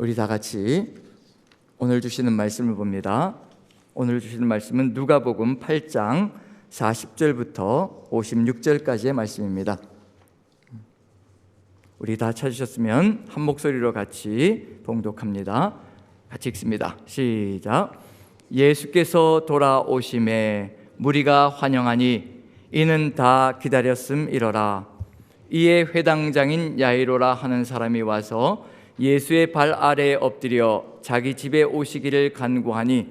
우리 다 같이 오늘 주시는 말씀을 봅니다. 오늘 주시는 말씀은 누가복음 8장 40절부터 56절까지의 말씀입니다. 우리 다 찾으셨으면 한 목소리로 같이 봉독합니다. 같이 읽습니다. 시작. 예수께서 돌아오심에 무리가 환영하니 이는 다 기다렸음이러라. 이에 회당장인 야이로라 하는 사람이 와서 예수의 발 아래에 엎드려 자기 집에 오시기를 간구하니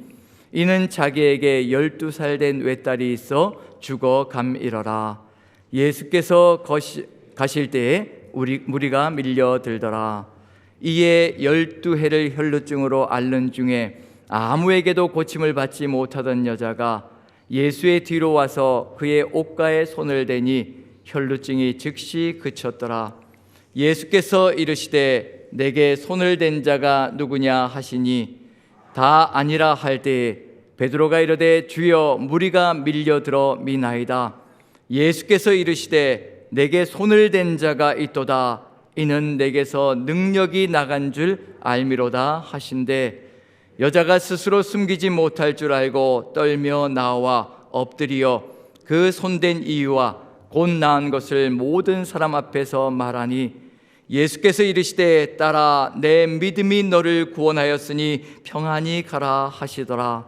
이는 자기에게 12살 된 외딸이 있어 죽어감이러라. 예수께서 가실 때에 무리가 밀려들더라. 이에 12해를 혈루증으로 앓는 중에 아무에게도 고침을 받지 못하던 여자가 예수의 뒤로 와서 그의 옷가에 손을 대니 혈루증이 즉시 그쳤더라. 예수께서 이르시되 내게 손을 댄 자가 누구냐 하시니 다 아니라 할 때에 베드로가 이르되 주여 무리가 밀려들어 미나이다. 예수께서 이르시되 내게 손을 댄 자가 있도다. 이는 내게서 능력이 나간 줄 알미로다 하신대. 여자가 스스로 숨기지 못할 줄 알고 떨며 나와 엎드리어 그 손댄 이유와 곧 나은 것을 모든 사람 앞에서 말하니 예수께서 이르시되 딸아 내 믿음이 너를 구원하였으니 평안히 가라 하시더라.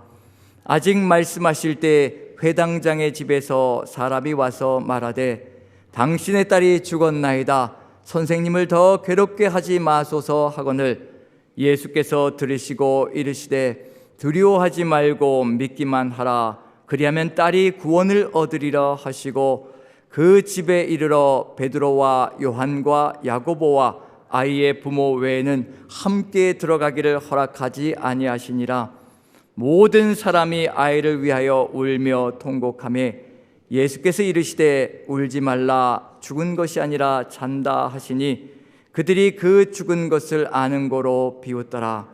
아직 말씀하실 때 회당장의 집에서 사람이 와서 말하되 당신의 딸이 죽었나이다. 선생님을 더 괴롭게 하지 마소서 하거늘 예수께서 들으시고 이르시되 두려워하지 말고 믿기만 하라. 그리하면 딸이 구원을 얻으리라 하시고 그 집에 이르러 베드로와 요한과 야고보와 아이의 부모 외에는 함께 들어가기를 허락하지 아니하시니라. 모든 사람이 아이를 위하여 울며 통곡하며 예수께서 이르시되 울지 말라. 죽은 것이 아니라 잔다 하시니 그들이 그 죽은 것을 아는 고로 비웃더라.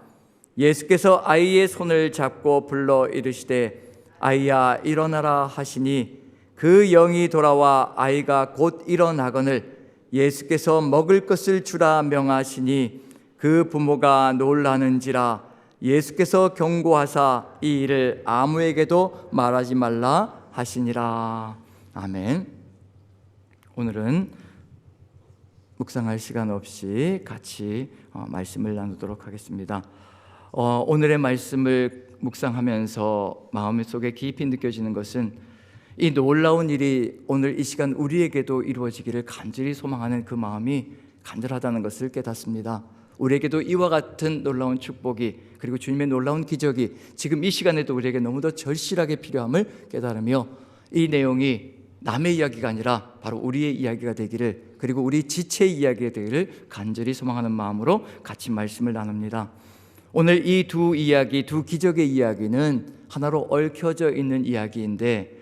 예수께서 아이의 손을 잡고 불러 이르시되 아이야 일어나라 하시니 그 영이 돌아와 아이가 곧 일어나거늘 예수께서 먹을 것을 주라 명하시니 그 부모가 놀라는지라. 예수께서 경고하사 이 일을 아무에게도 말하지 말라 하시니라. 아멘. 오늘은 묵상할 시간 없이 같이 말씀을 나누도록 하겠습니다. 오늘의 말씀을 묵상하면서 마음속에 깊이 느껴지는 것은 이 놀라운 일이 오늘 이 시간 우리에게도 이루어지기를 간절히 소망하는 그 마음이 간절하다는 것을 깨닫습니다. 우리에게도 이와 같은 놀라운 축복이 그리고 주님의 놀라운 기적이 지금 이 시간에도 우리에게 너무도 절실하게 필요함을 깨달으며 이 내용이 남의 이야기가 아니라 바로 우리의 이야기가 되기를 그리고 우리 지체의 이야기가 되기를 간절히 소망하는 마음으로 같이 말씀을 나눕니다. 오늘 이 두 이야기, 두 기적의 이야기는 하나로 얽혀져 있는 이야기인데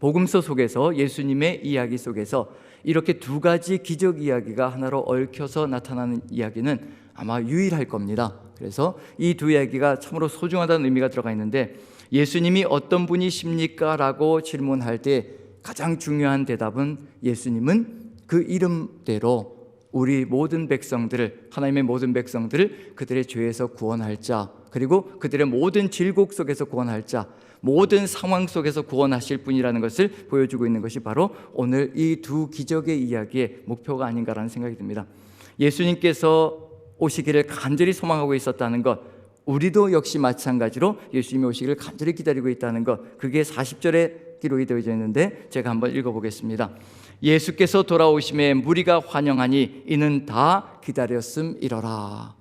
복음서 속에서 예수님의 이야기 속에서 이렇게 두 가지 기적 이야기가 하나로 얽혀서 나타나는 이야기는 아마 유일할 겁니다. 그래서 이 두 이야기가 참으로 소중하다는 의미가 들어가 있는데 예수님이 어떤 분이십니까? 라고 질문할 때 가장 중요한 대답은 예수님은 그 이름대로 우리 모든 백성들을 하나님의 모든 백성들을 그들의 죄에서 구원할 자 그리고 그들의 모든 질곡 속에서 구원할 자 모든 상황 속에서 구원하실 분이라는 것을 보여주고 있는 것이 바로 오늘 이 두 기적의 이야기의 목표가 아닌가라는 생각이 듭니다. 예수님께서 오시기를 간절히 소망하고 있었다는 것 우리도 역시 마찬가지로 예수님이 오시기를 간절히 기다리고 있다는 것 그게 40절에 기록이 되어져 있는데 제가 한번 읽어보겠습니다. 예수께서 돌아오심에 무리가 환영하니 이는 다 기다렸음이러라.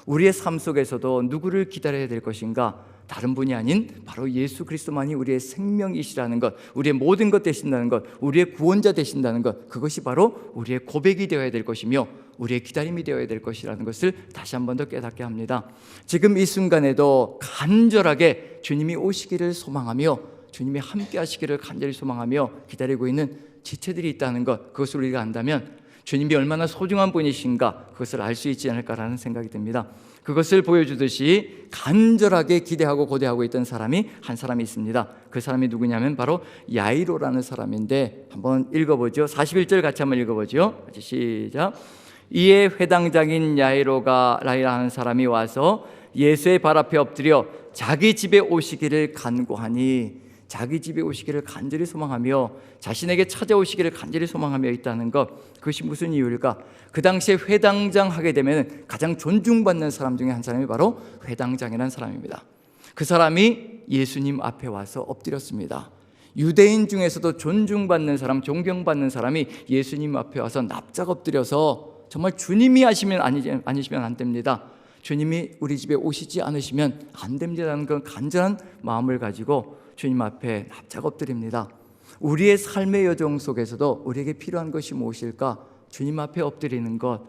우리의 삶 속에서도 누구를 기다려야 될 것인가? 다른 분이 아닌 바로 예수 그리스도만이 우리의 생명이시라는 것 우리의 모든 것 되신다는 것 우리의 구원자 되신다는 것 그것이 바로 우리의 고백이 되어야 될 것이며 우리의 기다림이 되어야 될 것이라는 것을 다시 한 번 더 깨닫게 합니다. 지금 이 순간에도 간절하게 주님이 오시기를 소망하며 주님이 함께 하시기를 간절히 소망하며 기다리고 있는 지체들이 있다는 것 그것을 우리가 안다면 주님이 얼마나 소중한 분이신가 그것을 알 수 있지 않을까라는 생각이 듭니다. 그것을 보여주듯이 간절하게 기대하고 고대하고 있던 사람이 한 사람이 있습니다. 그 사람이 누구냐면 바로 야이로라는 사람인데 한번 읽어보죠. 41절 같이 한번 읽어보죠. 같이 시작. 이에 회당장인 야이로가 라이라는 사람이 와서 예수의 발 앞에 엎드려 자기 집에 오시기를 간구하니, 자기 집에 오시기를 간절히 소망하며 자신에게 찾아오시기를 간절히 소망하며 있다는 것, 그것이 무슨 이유일까? 그 당시에 회당장 하게 되면 가장 존중받는 사람 중에 한 사람이 바로 회당장이라는 사람입니다. 그 사람이 예수님 앞에 와서 엎드렸습니다. 유대인 중에서도 존중받는 사람, 존경받는 사람이 예수님 앞에 와서 납작 엎드려서 정말 주님이 아시면 아니시면 안 됩니다, 주님이 우리 집에 오시지 않으시면 안 됩니다라는 그런 간절한 마음을 가지고 주님 앞에 납작 엎드립니다. 우리의 삶의 여정 속에서도 우리에게 필요한 것이 무엇일까? 주님 앞에 엎드리는 것,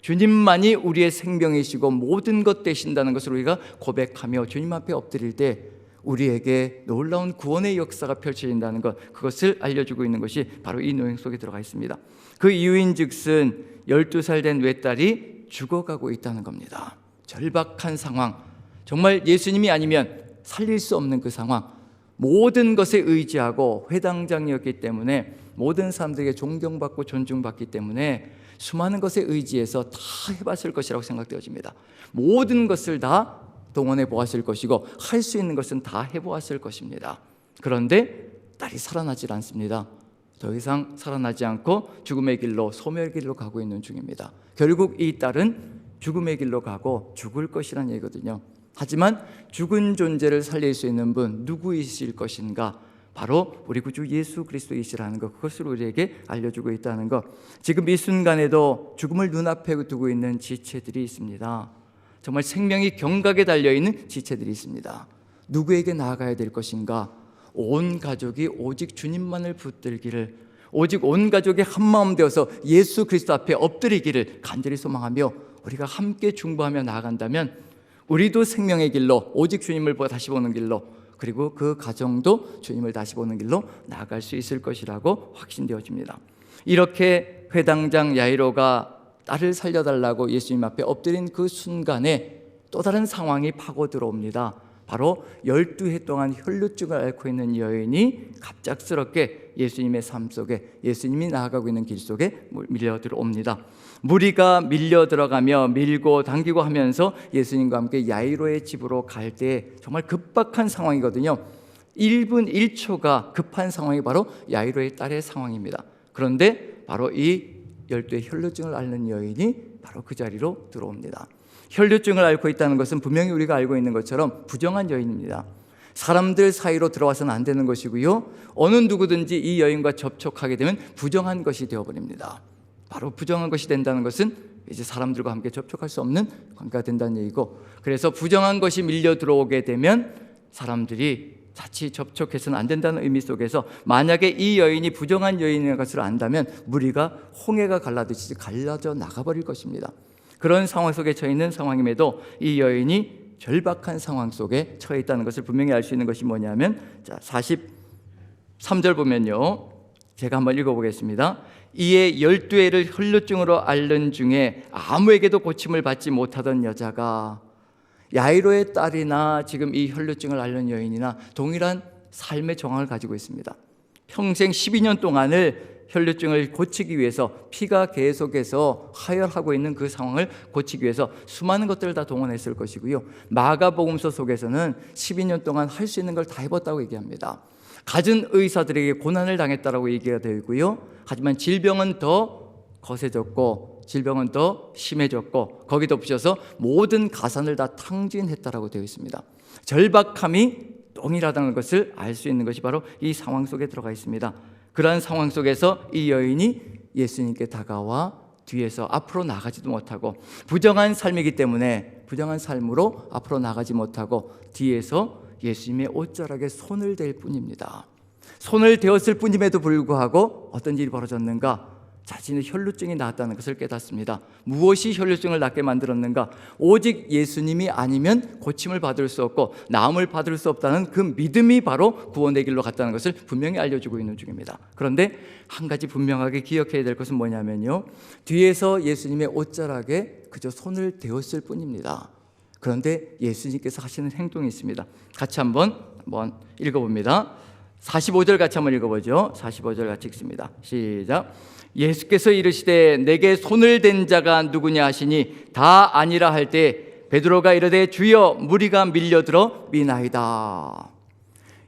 주님만이 우리의 생명이시고 모든 것 되신다는 것을 우리가 고백하며 주님 앞에 엎드릴 때 우리에게 놀라운 구원의 역사가 펼쳐진다는 것, 그것을 알려주고 있는 것이 바로 이 노행 속에 들어가 있습니다. 그 이유인즉슨 12살 된 외딸이 죽어가고 있다는 겁니다. 절박한 상황, 정말 예수님이 아니면 살릴 수 없는 그 상황, 모든 것에 의지하고 회당장이었기 때문에 모든 사람들에게 존경받고 존중받기 때문에 수많은 것에 의지해서 다 해봤을 것이라고 생각되어집니다. 모든 것을 다 동원해 보았을 것이고 할 수 있는 것은 다 해보았을 것입니다. 그런데 딸이 살아나질 않습니다. 더 이상 살아나지 않고 죽음의 길로, 소멸의 길로 가고 있는 중입니다. 결국 이 딸은 죽음의 길로 가고 죽을 것이라는 얘기거든요. 하지만 죽은 존재를 살릴 수 있는 분 누구이실 것인가? 바로 우리 구주 예수 그리스도이시라는 것, 그것을 우리에게 알려주고 있다는 것. 지금 이 순간에도 죽음을 눈앞에 두고 있는 지체들이 있습니다. 정말 생명이 경각에 달려있는 지체들이 있습니다. 누구에게 나아가야 될 것인가? 온 가족이 오직 주님만을 붙들기를, 오직 온 가족이 한마음 되어서 예수 그리스도 앞에 엎드리기를 간절히 소망하며 우리가 함께 중보하며 나아간다면 우리도 생명의 길로, 오직 주님을 다시 보는 길로, 그리고 그 가정도 주님을 다시 보는 길로 나아갈 수 있을 것이라고 확신되어집니다. 이렇게 회당장 야이로가 딸을 살려달라고 예수님 앞에 엎드린 그 순간에 또 다른 상황이 파고 들어옵니다. 바로 12해 동안 혈루증을 앓고 있는 여인이 갑작스럽게 예수님의 삶 속에, 예수님이 나아가고 있는 길 속에 밀려 들어옵니다. 무리가 밀려 들어가며 밀고 당기고 하면서 예수님과 함께 야이로의 집으로 갈 때 정말 급박한 상황이거든요. 1분 1초가 급한 상황이 바로 야이로의 딸의 상황입니다. 그런데 바로 이 12의 혈루증을 앓는 여인이 바로 그 자리로 들어옵니다. 혈루증을 앓고 있다는 것은 분명히 우리가 알고 있는 것처럼 부정한 여인입니다. 사람들 사이로 들어와서는 안 되는 것이고요, 어느 누구든지 이 여인과 접촉하게 되면 부정한 것이 되어버립니다. 바로 부정한 것이 된다는 것은 이제 사람들과 함께 접촉할 수 없는 관계가 된다는 얘기고, 그래서 부정한 것이 밀려 들어오게 되면 사람들이 자칫 접촉해서는 안 된다는 의미 속에서 만약에 이 여인이 부정한 여인인 것을 안다면 무리가 홍해가 갈라듯이 갈라져 나가버릴 것입니다. 그런 상황 속에 처해 있는 상황임에도 이 여인이 절박한 상황 속에 처해 있다는 것을 분명히 알 수 있는 것이 뭐냐면, 자 43절 보면요, 제가 한번 읽어보겠습니다. 이에 12해를 혈루증으로 앓는 중에 아무에게도 고침을 받지 못하던 여자가, 야이로의 딸이나 지금 이 혈루증을 앓는 여인이나 동일한 삶의 정황을 가지고 있습니다. 평생 12년 동안을 혈루증을 고치기 위해서, 피가 계속해서 하혈하고 있는 그 상황을 고치기 위해서 수많은 것들을 다 동원했을 것이고요, 마가복음서 속에서는 12년 동안 할 수 있는 걸 다 해봤다고 얘기합니다. 갖은 의사들에게 고난을 당했다라고 얘기가 되어 있고요, 하지만 질병은 더 거세졌고 질병은 더 심해졌고 거기에 덧붙여서 모든 가산을 다 탕진했다라고 되어 있습니다. 절박함이 동일하다는 것을 알 수 있는 것이 바로 이 상황 속에 들어가 있습니다. 그러한 상황 속에서 이 여인이 예수님께 다가와 뒤에서 앞으로 나가지도 못하고, 부정한 삶이기 때문에 부정한 삶으로 앞으로 나가지 못하고 뒤에서 예수님의 옷자락에 손을 댈 뿐입니다. 손을 대었을 뿐임에도 불구하고 어떤 일이 벌어졌는가? 자신의 혈루증이 나았다는 것을 깨닫습니다. 무엇이 혈루증을 낫게 만들었는가? 오직 예수님이 아니면 고침을 받을 수 없고 나음을 받을 수 없다는 그 믿음이 바로 구원의 길로 갔다는 것을 분명히 알려주고 있는 중입니다. 그런데 한 가지 분명하게 기억해야 될 것은 뭐냐면요, 뒤에서 예수님의 옷자락에 그저 손을 대었을 뿐입니다. 그런데 예수님께서 하시는 행동이 있습니다. 같이 한번 읽어봅니다. 45절 같이 한번 읽어보죠. 45절 같이 읽습니다. 시작. 예수께서 이르시되 내게 손을 댄 자가 누구냐 하시니 다 아니라 할 때 베드로가 이르되 주여 무리가 밀려들어 미나이다.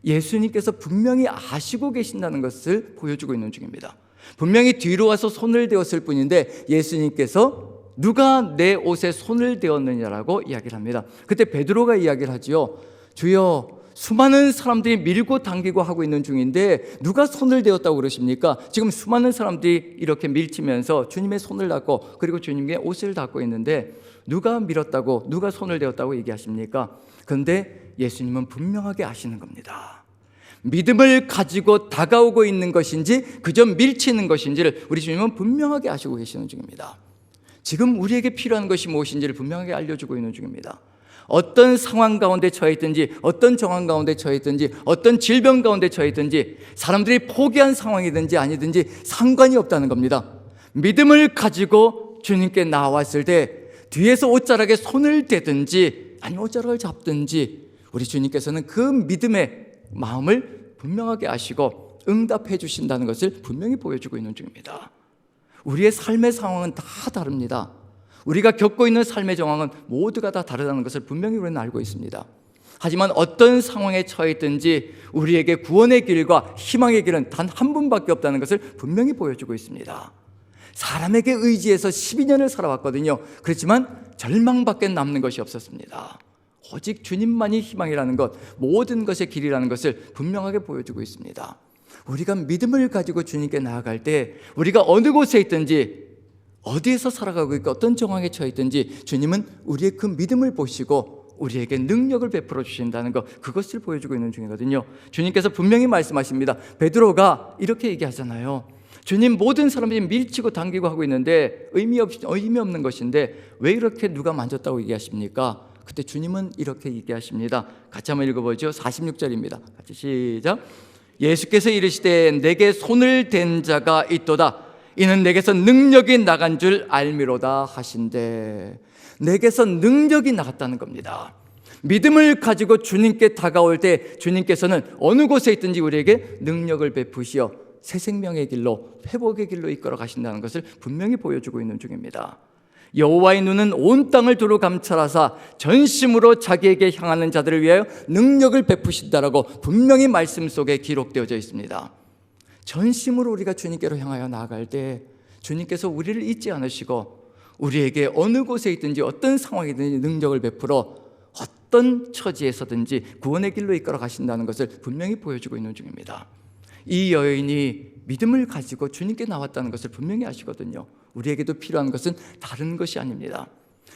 예수님께서 분명히 아시고 계신다는 것을 보여주고 있는 중입니다. 분명히 뒤로 와서 손을 대었을 뿐인데 예수님께서 누가 내 옷에 손을 대었느냐라고 이야기를 합니다. 그때 베드로가 이야기를 하지요. 주여 수많은 사람들이 밀고 당기고 하고 있는 중인데 누가 손을 대었다고 그러십니까? 지금 수많은 사람들이 이렇게 밀치면서 주님의 손을 닫고 그리고 주님의 옷을 닫고 있는데 누가 밀었다고, 누가 손을 대었다고 얘기하십니까? 그런데 예수님은 분명하게 아시는 겁니다. 믿음을 가지고 다가오고 있는 것인지 그저 밀치는 것인지를 우리 주님은 분명하게 아시고 계시는 중입니다. 지금 우리에게 필요한 것이 무엇인지를 분명하게 알려주고 있는 중입니다. 어떤 상황 가운데 처해 있든지, 어떤 정황 가운데 처해 있든지, 어떤 질병 가운데 처해 있든지, 사람들이 포기한 상황이든지 아니든지 상관이 없다는 겁니다. 믿음을 가지고 주님께 나왔을 때 뒤에서 옷자락에 손을 대든지 아니면 옷자락을 잡든지 우리 주님께서는 그 믿음의 마음을 분명하게 아시고 응답해 주신다는 것을 분명히 보여주고 있는 중입니다. 우리의 삶의 상황은 다 다릅니다. 우리가 겪고 있는 삶의 정황은 모두가 다 다르다는 것을 분명히 우리는 알고 있습니다. 하지만 어떤 상황에 처해 있든지 우리에게 구원의 길과 희망의 길은 단 한 분밖에 없다는 것을 분명히 보여주고 있습니다. 사람에게 의지해서 12년을 살아왔거든요. 그렇지만 절망밖에 남는 것이 없었습니다. 오직 주님만이 희망이라는 것, 모든 것의 길이라는 것을 분명하게 보여주고 있습니다. 우리가 믿음을 가지고 주님께 나아갈 때 우리가 어느 곳에 있든지 어디에서 살아가고 있고 어떤 정황에 처해 있든지 주님은 우리의 그 믿음을 보시고 우리에게 능력을 베풀어 주신다는 것, 그것을 보여주고 있는 중이거든요. 주님께서 분명히 말씀하십니다. 베드로가 이렇게 얘기하잖아요. 주님, 모든 사람들이 밀치고 당기고 하고 있는데 의미 없는 것인데 왜 이렇게 누가 만졌다고 얘기하십니까? 그때 주님은 이렇게 얘기하십니다. 같이 한번 읽어보죠. 46절입니다. 같이 시작. 예수께서 이르시되 내게 손을 댄 자가 있도다. 이는 내게서 능력이 나간 줄 알미로다 하신대. 내게서 능력이 나갔다는 겁니다. 믿음을 가지고 주님께 다가올 때 주님께서는 어느 곳에 있든지 우리에게 능력을 베푸시어 새 생명의 길로, 회복의 길로 이끌어 가신다는 것을 분명히 보여주고 있는 중입니다. 여호와의 눈은 온 땅을 두루 감찰하사 전심으로 자기에게 향하는 자들을 위하여 능력을 베푸신다라고 분명히 말씀 속에 기록되어져 있습니다. 전심으로 우리가 주님께로 향하여 나아갈 때 주님께서 우리를 잊지 않으시고 우리에게 어느 곳에 있든지 어떤 상황이든지 능력을 베풀어 어떤 처지에서든지 구원의 길로 이끌어 가신다는 것을 분명히 보여주고 있는 중입니다. 이 여인이 믿음을 가지고 주님께 나왔다는 것을 분명히 아시거든요. 우리에게도 필요한 것은 다른 것이 아닙니다.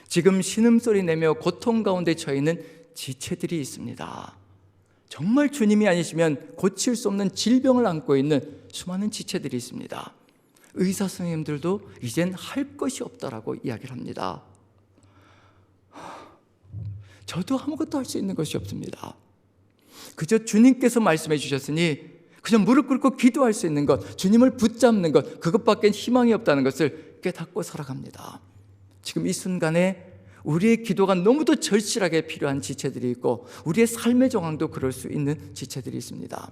지금 신음소리 내며 고통 가운데 처해 있는 지체들이 있습니다. 정말 주님이 아니시면 고칠 수 없는 질병을 안고 있는 수많은 지체들이 있습니다. 의사 선생님들도 이젠 할 것이 없다라고 이야기를 합니다. 저도 아무것도 할 수 있는 것이 없습니다. 그저 주님께서 말씀해 주셨으니 그저 무릎 꿇고 기도할 수 있는 것, 주님을 붙잡는 것, 그것밖에 희망이 없다는 것을 깨닫고 살아갑니다. 지금 이 순간에 우리의 기도가 너무도 절실하게 필요한 지체들이 있고 우리의 삶의 정황도 그럴 수 있는 지체들이 있습니다.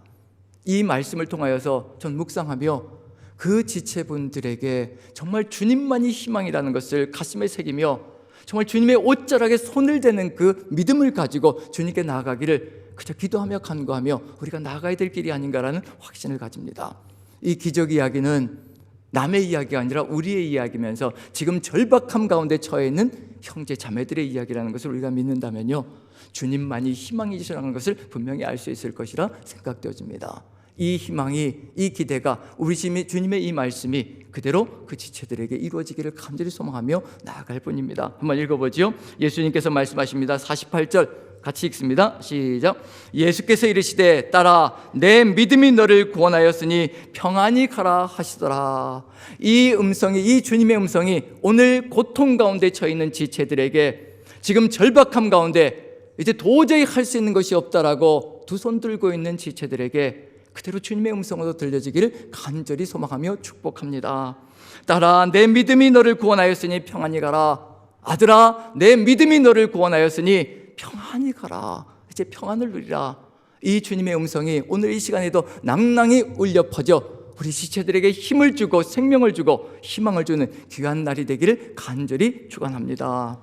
이 말씀을 통하여서 전 묵상하며 그 지체분들에게 정말 주님만이 희망이라는 것을 가슴에 새기며 정말 주님의 옷자락에 손을 대는 그 믿음을 가지고 주님께 나아가기를 그저 기도하며 간구하며 우리가 나아가야 될 길이 아닌가라는 확신을 가집니다. 이 기적 이야기는 남의 이야기가 아니라 우리의 이야기면서 지금 절박함 가운데 처해 있는 형제 자매들의 이야기라는 것을 우리가 믿는다면요, 주님만이 희망이시라는 것을 분명히 알 수 있을 것이라 생각되어집니다. 이 희망이, 이 기대가 우리 주님의 이 말씀이 그대로 그 지체들에게 이루어지기를 간절히 소망하며 나아갈 뿐입니다. 한번 읽어보죠. 예수님께서 말씀하십니다. 48절 같이 읽습니다. 시작. 예수께서 이르시되 딸아 내 믿음이 너를 구원하였으니 평안히 가라 하시더라. 이 음성이, 이 주님의 음성이 오늘 고통 가운데 처해 있는 지체들에게 지금 절박함 가운데 이제 도저히 할 수 있는 것이 없다라고 두 손 들고 있는 지체들에게 그대로 주님의 음성으로 들려지기를 간절히 소망하며 축복합니다. 딸아 내 믿음이 너를 구원하였으니 평안히 가라. 아들아 내 믿음이 너를 구원하였으니 평안히 가라. 이제 평안을 누리라. 이 주님의 음성이 오늘 이 시간에도 낭낭히 울려 퍼져 우리 지체들에게 힘을 주고 생명을 주고 희망을 주는 귀한 날이 되기를 간절히 축원합니다.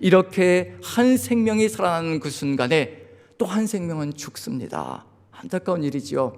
이렇게 한 생명이 살아나는 그 순간에 또 한 생명은 죽습니다. 안타까운 일이지요.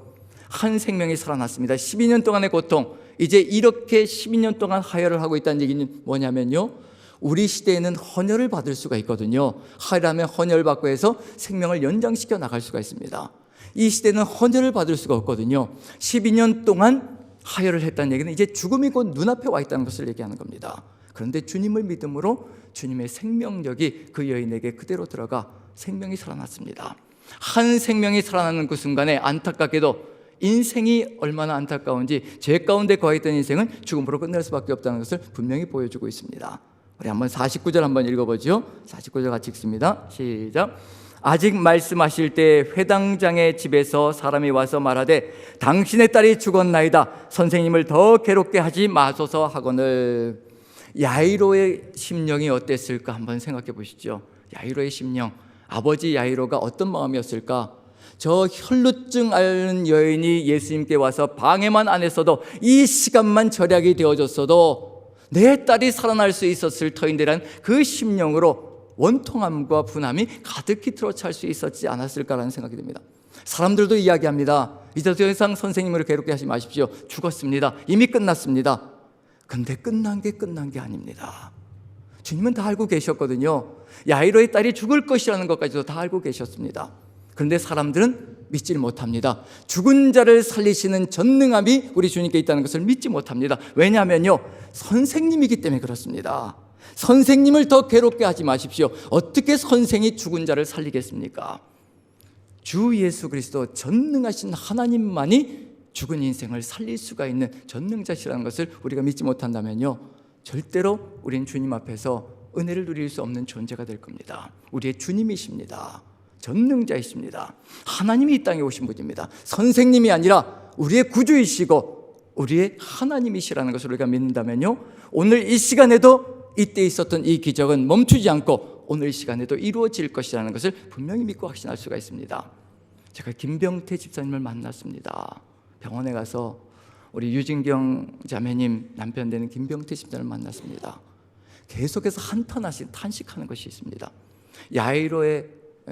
한 생명이 살아났습니다. 12년 동안의 고통, 이제 이렇게 12년 동안 하혈을 하고 있다는 얘기는 뭐냐면요, 우리 시대에는 헌혈을 받을 수가 있거든요. 하혈하면 헌혈을 받고 해서 생명을 연장시켜 나갈 수가 있습니다. 이 시대는 헌혈을 받을 수가 없거든요. 12년 동안 하혈을 했다는 얘기는 이제 죽음이 곧 눈앞에 와 있다는 것을 얘기하는 겁니다. 그런데 주님을 믿음으로 주님의 생명력이 그 여인에게 그대로 들어가 생명이 살아났습니다. 한 생명이 살아나는 그 순간에 안타깝게도 인생이 얼마나 안타까운지 죄 가운데 거했던 인생은 죽음으로 끝날 수밖에 없다는 것을 분명히 보여주고 있습니다. 우리 한번 49절 한번 읽어보죠. 49절 같이 읽습니다. 시작. 아직 말씀하실 때 회당장의 집에서 사람이 와서 말하되 당신의 딸이 죽었나이다. 선생님을 더 괴롭게 하지 마소서 하거늘. 야이로의 심령이 어땠을까 한번 생각해 보시죠. 야이로의 심령, 아버지 야이로가 어떤 마음이었을까? 저 혈루증 앓는 여인이 예수님께 와서 방해만 안 했어도, 이 시간만 절약이 되어졌어도 내 딸이 살아날 수 있었을 터인데라는 그 심령으로 원통함과 분함이 가득히 들어찰 수 있었지 않았을까라는 생각이 듭니다. 사람들도 이야기합니다. 이제 더 이상 선생님을 괴롭게 하지 마십시오. 죽었습니다. 이미 끝났습니다. 근데 끝난 게 아닙니다. 주님은 다 알고 계셨거든요. 야이로의 딸이 죽을 것이라는 것까지도 다 알고 계셨습니다. 그런데 사람들은 믿지를 못합니다. 죽은 자를 살리시는 전능함이 우리 주님께 있다는 것을 믿지 못합니다. 왜냐하면요, 선생님이기 때문에 그렇습니다. 선생님을 더 괴롭게 하지 마십시오. 어떻게 선생이 죽은 자를 살리겠습니까? 주 예수 그리스도 전능하신 하나님만이 죽은 인생을 살릴 수가 있는 전능자시라는 것을 우리가 믿지 못한다면요, 절대로 우린 주님 앞에서 은혜를 누릴 수 없는 존재가 될 겁니다. 우리의 주님이십니다. 전능자이십니다. 하나님이 이 땅에 오신 분입니다. 선생님이 아니라 우리의 구주이시고 우리의 하나님이시라는 것을 우리가 믿는다면요, 오늘 이 시간에도 이때 있었던 이 기적은 멈추지 않고 오늘 이 시간에도 이루어질 것이라는 것을 분명히 믿고 확신할 수가 있습니다. 제가 김병태 집사님을 만났습니다. 병원에 가서 우리 유진경 자매님 남편 되는 김병태 집사님을 만났습니다. 계속해서 한탄하신 탄식하는 것이 있습니다.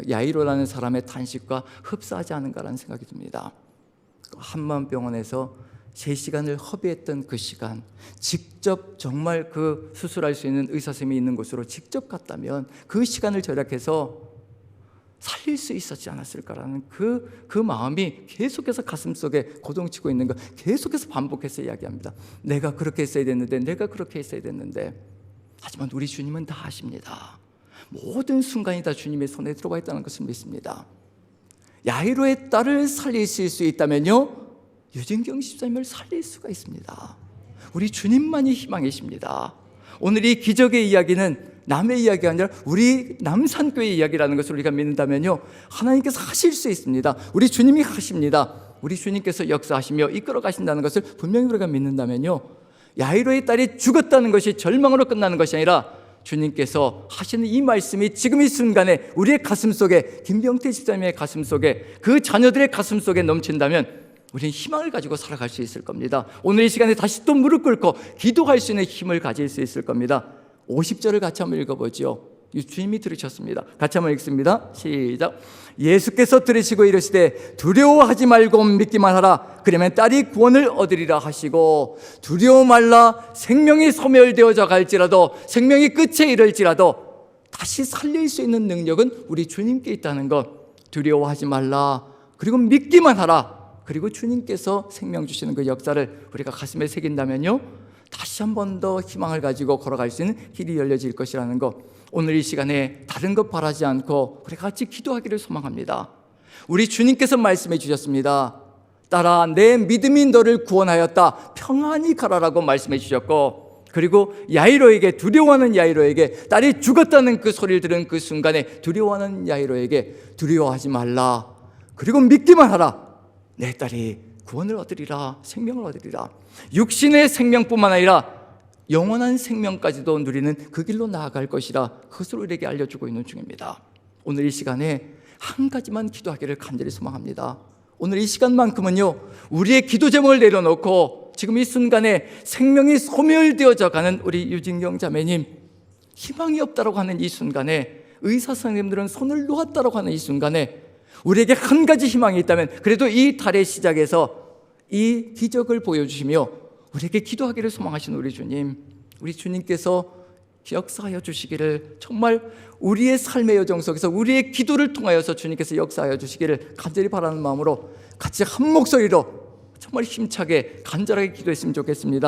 야이로라는 사람의 탄식과 흡사하지 않은가라는 생각이 듭니다. 한마음병원에서 3시간을 허비했던 그 시간, 직접 정말 그 수술할 수 있는 의사 선생님이 있는 곳으로 직접 갔다면 그 시간을 절약해서 살릴 수 있었지 않았을까라는 그 마음이 계속해서 가슴속에 고동치고 있는 것, 계속해서 반복해서 이야기합니다. 내가 그렇게 했어야 됐는데, 내가 그렇게 했어야 됐는데. 하지만 우리 주님은 다 아십니다. 모든 순간이 다 주님의 손에 들어가 있다는 것을 믿습니다. 야이로의 딸을 살리실 수 있다면요, 유진경 집사님을 살릴 수가 있습니다. 우리 주님만이 희망이십니다. 오늘 이 기적의 이야기는 남의 이야기가 아니라 우리 남산교회의 이야기라는 것을 우리가 믿는다면요, 하나님께서 하실 수 있습니다. 우리 주님이 하십니다. 우리 주님께서 역사하시며 이끌어 가신다는 것을 분명히 우리가 믿는다면요, 야이로의 딸이 죽었다는 것이 절망으로 끝나는 것이 아니라 주님께서 하시는 이 말씀이 지금 이 순간에 우리의 가슴 속에, 김병태 집사님의 가슴 속에, 그 자녀들의 가슴 속에 넘친다면 우리는 희망을 가지고 살아갈 수 있을 겁니다. 오늘 이 시간에 다시 또 무릎 꿇고 기도할 수 있는 힘을 가질 수 있을 겁니다. 50절을 같이 한번 읽어보죠. 주님이 들으셨습니다. 같이 한번 읽습니다. 시작. 예수께서 들으시고 이르시되 두려워하지 말고 믿기만 하라. 그러면 딸이 구원을 얻으리라 하시고, 두려워 말라. 생명이 소멸되어져 갈지라도, 생명이 끝에 이를지라도 다시 살릴 수 있는 능력은 우리 주님께 있다는 것, 두려워하지 말라. 그리고 믿기만 하라. 그리고 주님께서 생명 주시는 그 역사를 우리가 가슴에 새긴다면요, 다시 한 번 더 희망을 가지고 걸어갈 수 있는 길이 열려질 것이라는 것, 오늘 이 시간에 다른 것 바라지 않고 우리 같이 기도하기를 소망합니다. 우리 주님께서 말씀해 주셨습니다. 딸아, 내 믿음이 너를 구원하였다. 평안히 가라라고 말씀해 주셨고, 그리고 야이로에게, 두려워하는 야이로에게, 딸이 죽었다는 그 소리를 들은 그 순간에 두려워하는 야이로에게 두려워하지 말라. 그리고 믿기만 하라. 내 딸이 구원을 얻으리라, 생명을 얻으리라. 육신의 생명뿐만 아니라 영원한 생명까지도 누리는 그 길로 나아갈 것이라, 그것을 우리에게 알려주고 있는 중입니다. 오늘 이 시간에 한 가지만 기도하기를 간절히 소망합니다. 오늘 이 시간만큼은요, 우리의 기도 제목을 내려놓고 지금 이 순간에 생명이 소멸되어져 가는 우리 유진경 자매님, 희망이 없다라고 하는 이 순간에, 의사 선생님들은 손을 놓았다라고 하는 이 순간에 우리에게 한 가지 희망이 있다면 그래도 이 달의 시작에서 이 기적을 보여주시며 우리에게 기도하기를 소망하시는 우리 주님, 우리 주님께서 역사하여 주시기를, 정말 우리의 삶의 여정 속에서 우리의 기도를 통하여서 주님께서 역사하여 주시기를 간절히 바라는 마음으로 같이 한 목소리로 정말 힘차게 간절하게 기도했으면 좋겠습니다.